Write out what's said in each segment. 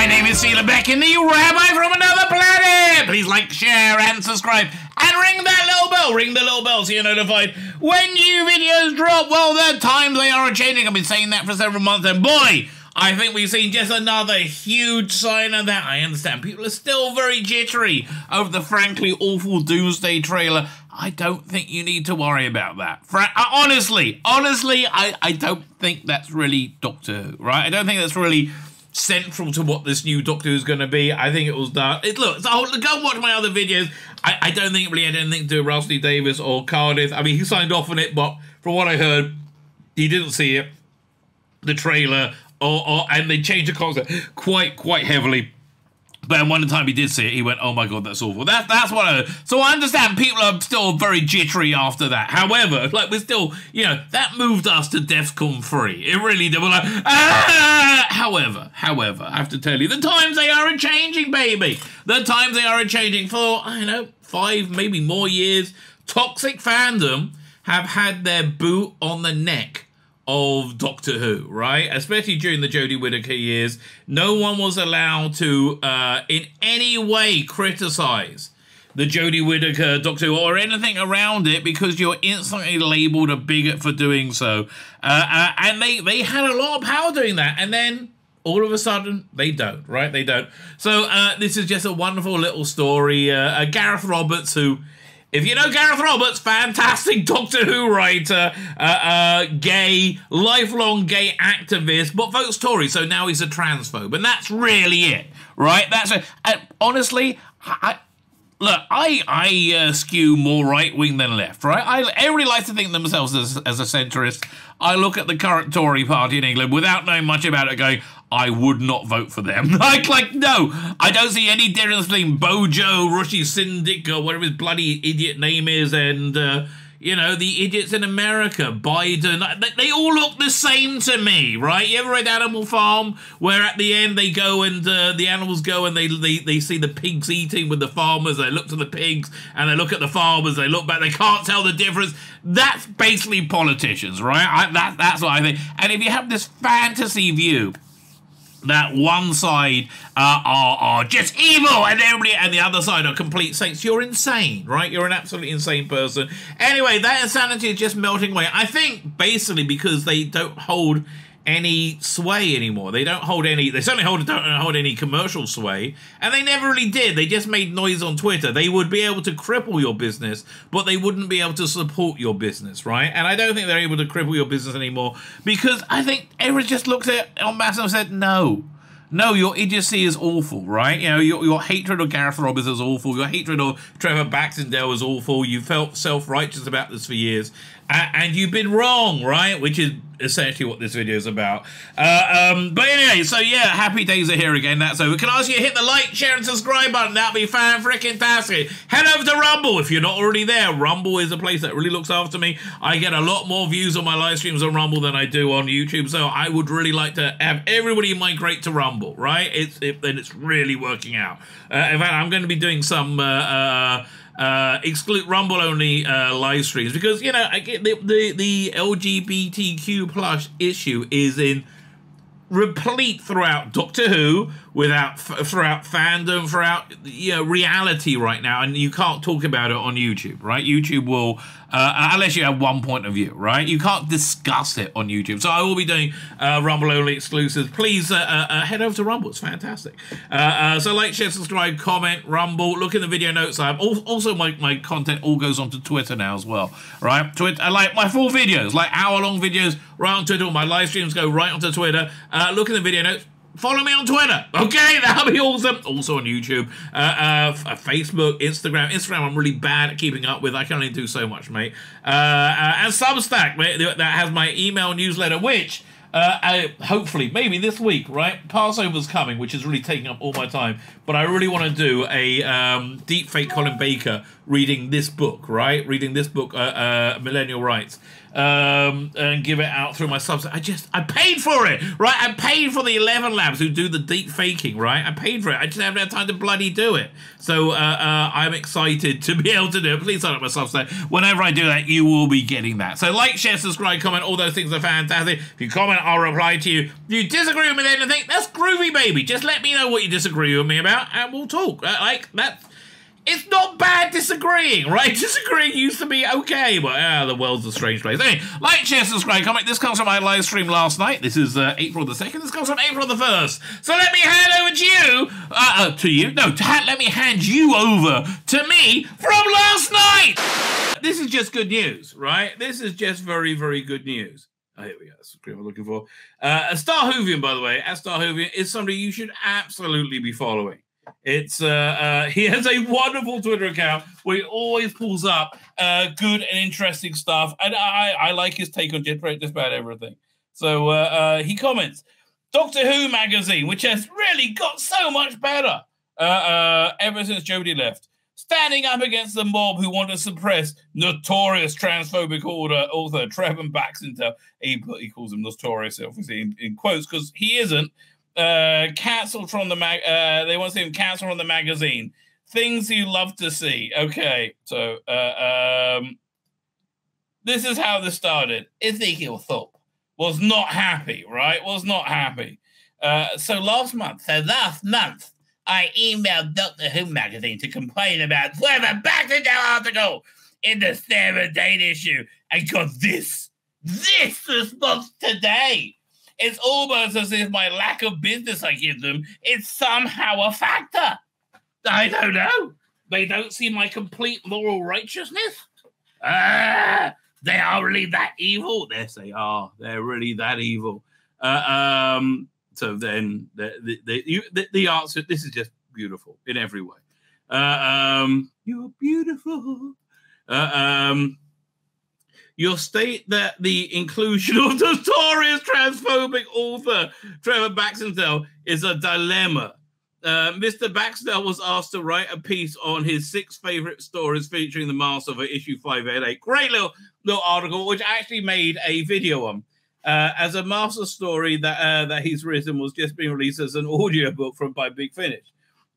My name is Sheila Beck, and the Rabbi from another planet. Please like, share, and subscribe, and ring that little bell. Ring the little bell so you're notified when new videos drop. Well, the times they are changing. I've been saying that for several months, and boy, I think we've seen just another huge sign of that. I understand people are still very jittery over the frankly awful Doomsday trailer. I don't think you need to worry about that. Honestly, I don't think that's really Doctor Who, right? I don't think that's really central to what this new Doctor Who is going to be. I think it was done. Look, go and watch my other videos. I don't think it really had anything to do with Russell T Davies or Cardiff. I mean, he signed off on it, but from what I heard, he didn't see it, the trailer, and they changed the concept quite heavily. But one time he did see it, he went, "Oh my god, that's awful." That's what I heard. So I understand people are still very jittery after that. However, like, we're still, you know, that moved us to DEFCON 3. It really did. We're like, ah! However, I have to tell you, the times they are changing, baby. The times they are changing. For, I don't know, 5, maybe more years, toxic fandom have had their boot on the neck of Doctor Who, right? Especially during the Jodie Whittaker years. No one was allowed to in any way criticize the Jodie Whittaker Doctor Who or anything around it, because you're instantly labelled a bigot for doing so. And they had a lot of power doing that, and then all of a sudden, they don't, right? They don't. So this is just a wonderful little story. Gareth Roberts, who, if you know Gareth Roberts, fantastic Doctor Who writer, gay, lifelong gay activist, but votes Tory, so now he's a transphobe, and that's really it, right? That's it. Honestly, I skew more right-wing than left, right? Everybody likes to think of themselves as a centrist. I look at the current Tory party in England without knowing much about it, going, I would not vote for them. like, no, I don't see any difference between Bojo, Rishi Syndic, or whatever his bloody idiot name is, and, you know, the idiots in America, Biden. They all look the same to me, right? You ever read Animal Farm, where at the end they go and the animals go and they see the pigs eating with the farmers, they look to the pigs, and they look at the farmers, they look back, they can't tell the difference. That's basically politicians, right? That's what I think. And if you have this fantasy view that one side are just evil and everybody and the other side are complete saints, you're insane, right? You're an absolutely insane person. Anyway, that insanity is just melting away. I think basically because they don't hold any sway anymore. They don't hold any, they certainly don't hold any commercial sway, and they never really did. They just made noise on Twitter. They would be able to cripple your business, but they wouldn't be able to support your business, right? And I don't think they're able to cripple your business anymore, because I think everyone just looked at it en masse and said, no, your idiocy is awful, right? You know, your hatred of Gareth Roberts is awful. Your hatred of Trevor Baxendale is awful. You felt self-righteous about this for years, and you've been wrong, right? Which is essentially what this video is about. But anyway, so yeah, happy days are here again. That's over. Can I ask you to hit the like, share, and subscribe button? That'd be fan-freaking-tastic. Head over to Rumble if you're not already there. Rumble is a place that really looks after me. I get a lot more views on my live streams on Rumble than I do on YouTube, so I would really like to have everybody migrate to Rumble, right? Then it's really working out. In fact, I'm going to be doing some exclude Rumble only live streams, because, you know, I get the LGBTQ plus issue is in replete throughout Doctor Who, throughout fandom, throughout, you know, reality right now, and you can't talk about it on YouTube, right? YouTube will, unless you have one point of view, right? You can't discuss it on YouTube. So I will be doing Rumble only exclusives. Please head over to Rumble. It's fantastic. So like, share, subscribe, comment, Rumble. Look in the video notes. Also my content all goes onto Twitter now as well, right? Twitter, like my full videos, like hour-long videos, right on Twitter. My live streams go right onto Twitter. Look in the video notes. Follow me on Twitter, okay? That'll be awesome. Also on YouTube, Facebook, Instagram. Instagram, I'm really bad at keeping up with. I can only do so much, mate. And Substack, mate, that has my email newsletter, which hopefully, maybe this week, right? Passover's coming, which is really taking up all my time. But I really want to do a deep fake Colin Baker reading this book, right? Reading this book, Millennial Rights. and give it out through my subs. I paid for it, right? I paid for the 11 Labs who do the deep faking, right? I paid for it. I just haven't had time to bloody do it. So I'm excited to be able to do it. Please sign up my Substack. Whenever I do that, you will be getting that. So like, share, subscribe, comment, all those things are fantastic. If you comment, I'll reply to you. If you disagree with me with anything, that's groovy, baby. Just let me know what you disagree with me about, and we'll talk. Like that. It's not bad disagreeing, right? Disagreeing used to be okay, but the world's a strange place. Anyway, like, share, subscribe, comment. This comes from my live stream last night. This is April the 2nd. This comes from April the 1st. So let me hand over to you. Let me hand you over to me from last night. This is just good news, right? This is just very, very good news. Oh, here we go. That's what I'm looking for. Star Hoovian, by the way, Star Hoovian is somebody you should absolutely be following. It's he has a wonderful Twitter account where he always pulls up good and interesting stuff, and I like his take on just about everything. So he comments, Doctor Who magazine, which has really got so much better ever since Jodie left, standing up against the mob who want to suppress notorious transphobic author Trevor Baxendale. He calls him notorious, obviously in quotes, because he isn't. Cancelled from the they want to see him cancelled from the magazine. Things you love to see. Okay, so this is how this started. Ezekiel Thorpe was not happy, right? Was not happy. So last month, I emailed Doctor Who magazine to complain about Trevor Baxendale article in the Sarah Dane issue, and got this response today. It's almost as if my lack of business I give them is somehow a factor. I don't know. They don't see my complete moral righteousness. They are really that evil. Yes, they are. They're really that evil. So then the answer, this is just beautiful in every way. You're beautiful. You'll state that the inclusion of notorious transphobic author Trevor Baxendale is a dilemma. Mr. Baxendale was asked to write a piece on his 6 favorite stories featuring the Master for issue 588. Great little article, which I actually made a video on. As a Master story that he's written was just being released as an audiobook by Big Finish.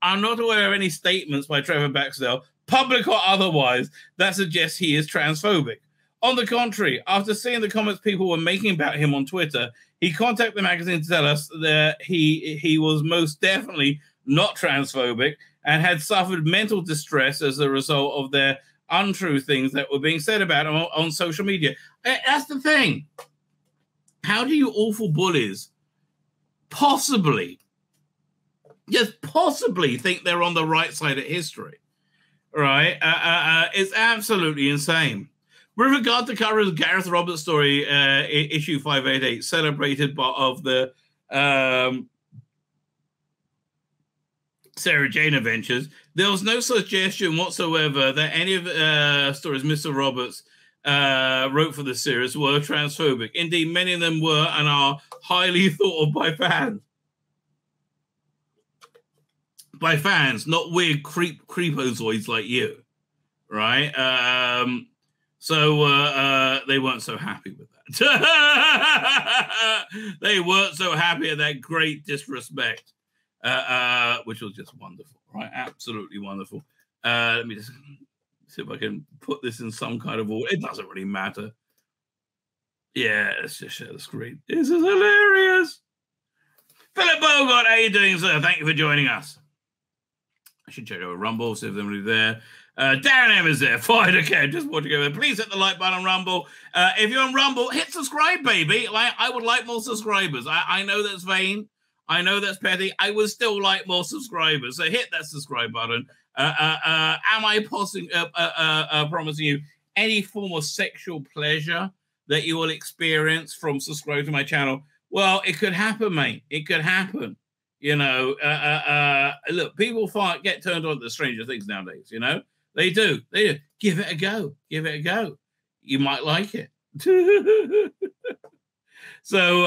I'm not aware of any statements by Trevor Baxendale, public or otherwise, that suggest he is transphobic. On the contrary, after seeing the comments people were making about him on Twitter, he contacted the magazine to tell us that he was most definitely not transphobic and had suffered mental distress as a result of their untrue things that were being said about him on social media. That's the thing. How do you awful bullies possibly think they're on the right side of history? Right? It's absolutely insane. With regard to coverage of Gareth Roberts' story, issue 588, celebrated of the Sarah Jane adventures, there was no suggestion whatsoever that any of the stories Mr. Roberts wrote for the series were transphobic. Indeed, many of them were and are highly thought of by fans. By fans, not weird creepozoids like you, right? So they weren't so happy with that. They weren't so happy at that great disrespect, which was just wonderful, right? Absolutely wonderful. Let me just see if I can put this in some kind of order. It doesn't really matter. Yeah, let's just share the screen. This is hilarious. Philip Bogart, how you doing, sir? Thank you for joining us. I should check over Rumble, see if there's anybody there. Darren M is there. Fine, okay, just watching over. Please hit the like button on Rumble. If you're on Rumble, hit subscribe, baby. Like, I would like more subscribers. I know that's vain. I know that's petty. I would still like more subscribers. So hit that subscribe button. Am I promising you any form of sexual pleasure that you will experience from subscribing to my channel? Well, it could happen, mate. It could happen. You know, look, people get turned on to Stranger Things nowadays, you know? They do. Give it a go. Give it a go. You might like it. So,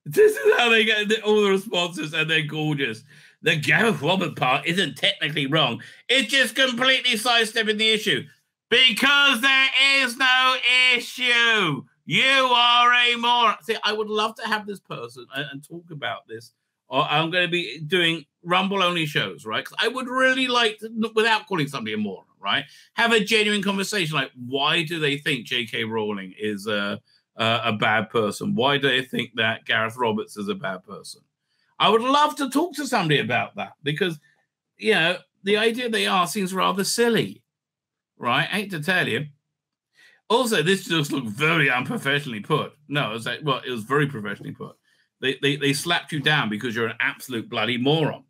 this is how they get all the responses, and they're gorgeous. The Gareth Roberts part isn't technically wrong. It's just completely sidestepping the issue. Because there is no issue. You are a moron. See, I would love to have this person and talk about this. Or I'm going to be doing Rumble-only shows, right? Because I would really like to, without calling somebody a moron, right? Have a genuine conversation. Like, why do they think J.K. Rowling is a bad person? Why do they think that Gareth Roberts is a bad person? I would love to talk to somebody about that because, you know, the idea they are seems rather silly, right? I hate to tell you. Also, this just looked very unprofessionally put. No, it was like, well, it was very professionally put. They slapped you down because you're an absolute bloody moron.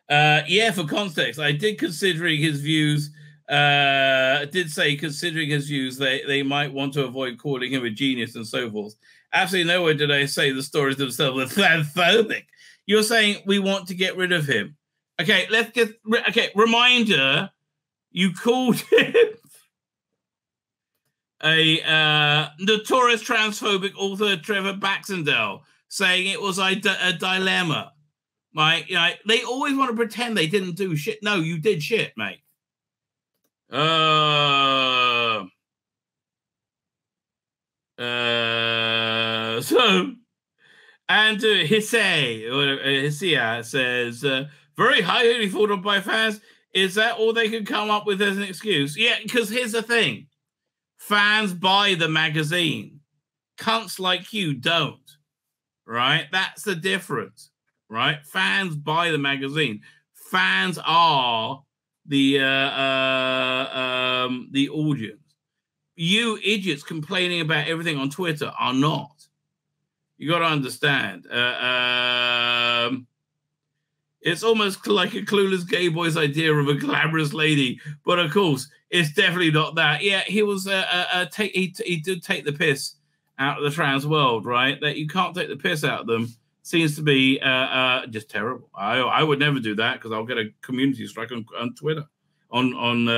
Yeah, for context, I did considering his views. Considering his views, they might want to avoid calling him a genius and so forth. Absolutely nowhere did I say the stories themselves are transphobic. You're saying we want to get rid of him. Okay, reminder, you called him a notorious transphobic author, Trevor Baxendale, saying it was a dilemma. Right? You know, they always want to pretend they didn't do shit. No, you did shit, mate. So Andrew Hisia says, very highly thought of by fans. Is that all they could come up with as an excuse? Yeah, because here's the thing. Fans buy the magazine. Cunts like you don't. Right? That's the difference. Right? Fans buy the magazine. Fans are the audience. You idiots complaining about everything on Twitter are not. You got to understand. It's almost like a clueless gay boy's idea of a glamorous lady, but of course, it's definitely not that. Yeah, he was he did take the piss out of the trans world, right? That you can't take the piss out of them seems to be just terrible. I would never do that because I'll get a community strike on Twitter, on what's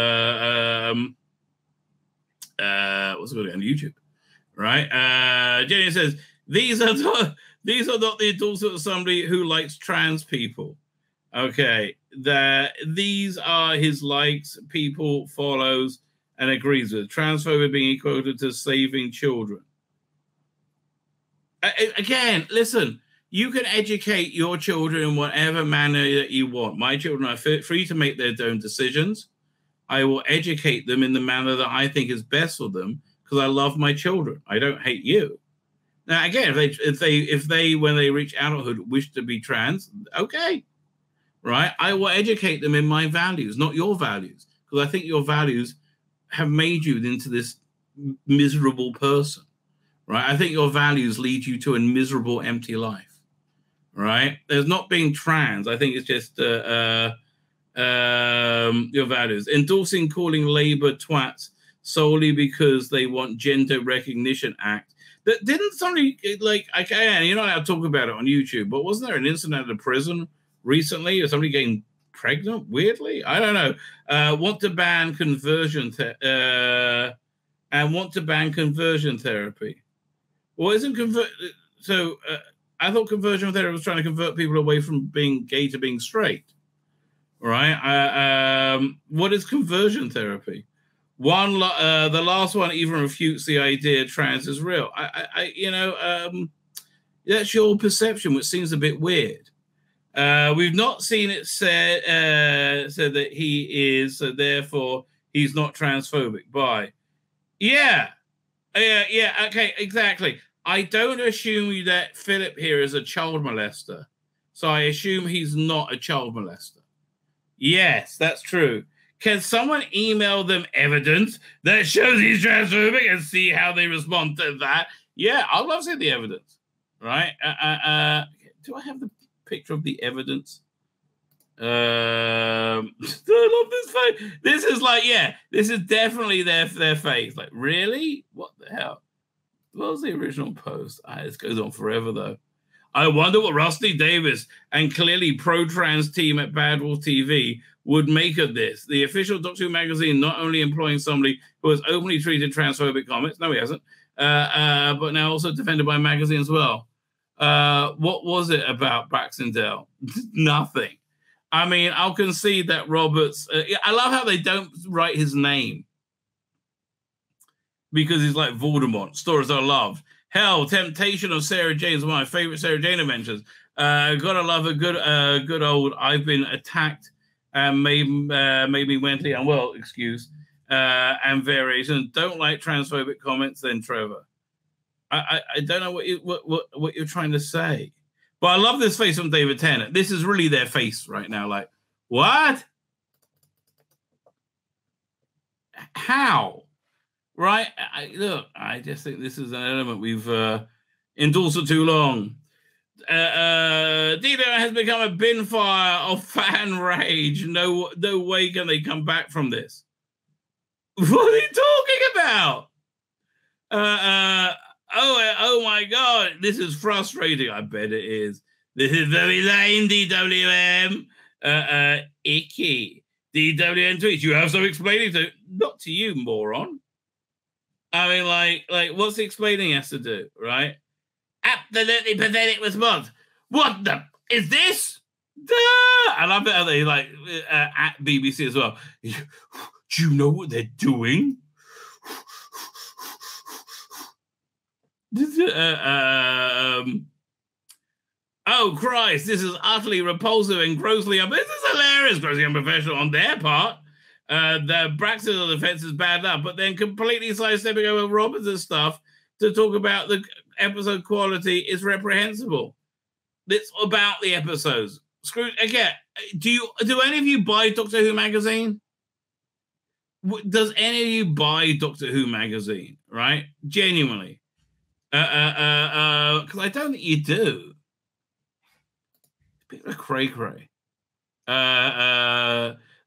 it called, on YouTube, right? Jenny says these are not the endorsement of somebody who likes trans people. Okay, these are his likes, people, follows, and agrees with. Transphobia being equated to saving children. Again, listen, you can educate your children in whatever manner that you want. My children are free to make their own decisions. I will educate them in the manner that I think is best for them because I love my children. I don't hate you. Now, again, if they when they reach adulthood wish to be trans, okay. Right? I will educate them in my values, not your values, because I think your values have made you into this miserable person, right? I think your values lead you to a miserable, empty life, right? There's not being trans. I think it's just your values. Endorsing calling Labour twats solely because they want Gender Recognition Act. That didn't somebody, like, okay, you're not allowed to talk about it on YouTube, but wasn't there an incident at a prison recently, or somebody getting pregnant weirdly? I don't know. Want to ban conversion therapy. Well, isn't I thought conversion therapy was trying to convert people away from being gay to being straight, right? What is conversion therapy? The last one even refutes the idea trans is real. That's your perception, which seems a bit weird. We've not seen it said that he is, so therefore he's not transphobic. Bye. Yeah, okay, exactly. I don't assume that Philip here is a child molester, so I assume he's not a child molester. Yes, that's true. Can someone email them evidence that shows he's transphobic and see how they respond to that? Yeah, I'd love to see the evidence, right? Do I have the picture of the evidence? I love this face. This is like, yeah, this is definitely their face. Like, really? What the hell? What was the original post? This goes on forever, though. I wonder what Rusty Davis and clearly pro-trans team at Bad Wolf TV would make of this. The official Doctor Who magazine not only employing somebody who has openly treated transphobic comments, no, he hasn't, but now also defended by a magazine as well. What was it about Baxendale? Nothing. I mean, I'll concede that Roberts... I love how they don't write his name, because he's like Voldemort. Stories I love. Hell, Temptation of Sarah Jane is one of my favorite Sarah Jane adventures. Gotta love a good old I've been attacked and made me mentally unwell excuse and variation. Don't like transphobic comments then, Trevor. I don't know what you're trying to say. But I love this face from David Tennant. This is really their face right now. Like, what? How? Right? Look, I just think this is an element we've endorsed for too long. Dino has become a bin fire of fan rage. No way can they come back from this. What are you talking about? Oh my God, this is frustrating. I bet it is. This is very lame, DWM. Icky. DWM tweets. You have some explaining to. Not to you, moron. I mean, like, what's the explaining he has to do, right? Absolutely pathetic response. What the is this? Duh! I love it how they like at BBC as well. Do you know what they're doing? Oh Christ! This is utterly repulsive and grossly. This is hilarious, grossly unprofessional on their part. The Braxton on the fence is bad enough, but then completely sidestepping over Robertson's stuff to talk about the episode quality is reprehensible. It's about the episodes. Screw again. Do any of you buy Doctor Who magazine? Does any of you buy Doctor Who magazine? Right? Genuinely. Because I don't think you do. It's a bit of a cray-cray.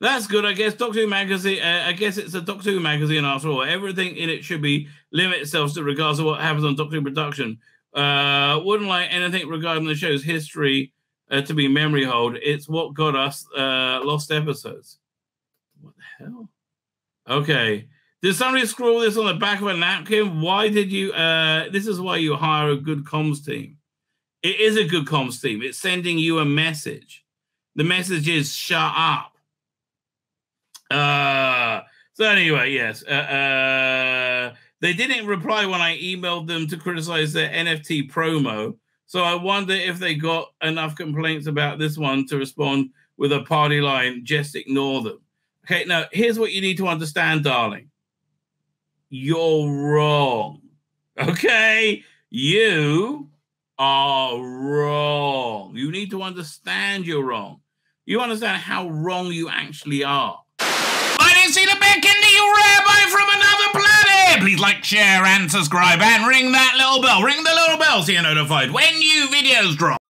That's good, I guess. Doctor Who magazine. I guess it's a Doctor Who magazine after all. Everything in it should be limit itself to regards to what happens on Doctor Who production. Wouldn't like anything regarding the show's history to be memory hold. It's what got us lost episodes. What the hell? Okay. Did somebody scroll this on the back of a napkin? Why did you? This is why you hire a good comms team. It is a good comms team. It's sending you a message. The message is shut up. So anyway, yes. They didn't reply when I emailed them to criticize their NFT promo. So I wonder if they got enough complaints about this one to respond with a party line. Just ignore them. Okay, now here's what you need to understand, darling. You're wrong. Okay? You are wrong. You need to understand you're wrong. You understand how wrong you actually are. I didn't see the back end of you, Rabbi from another planet. Please like, share, and subscribe, and ring that little bell. Ring the little bell so you're notified when new videos drop.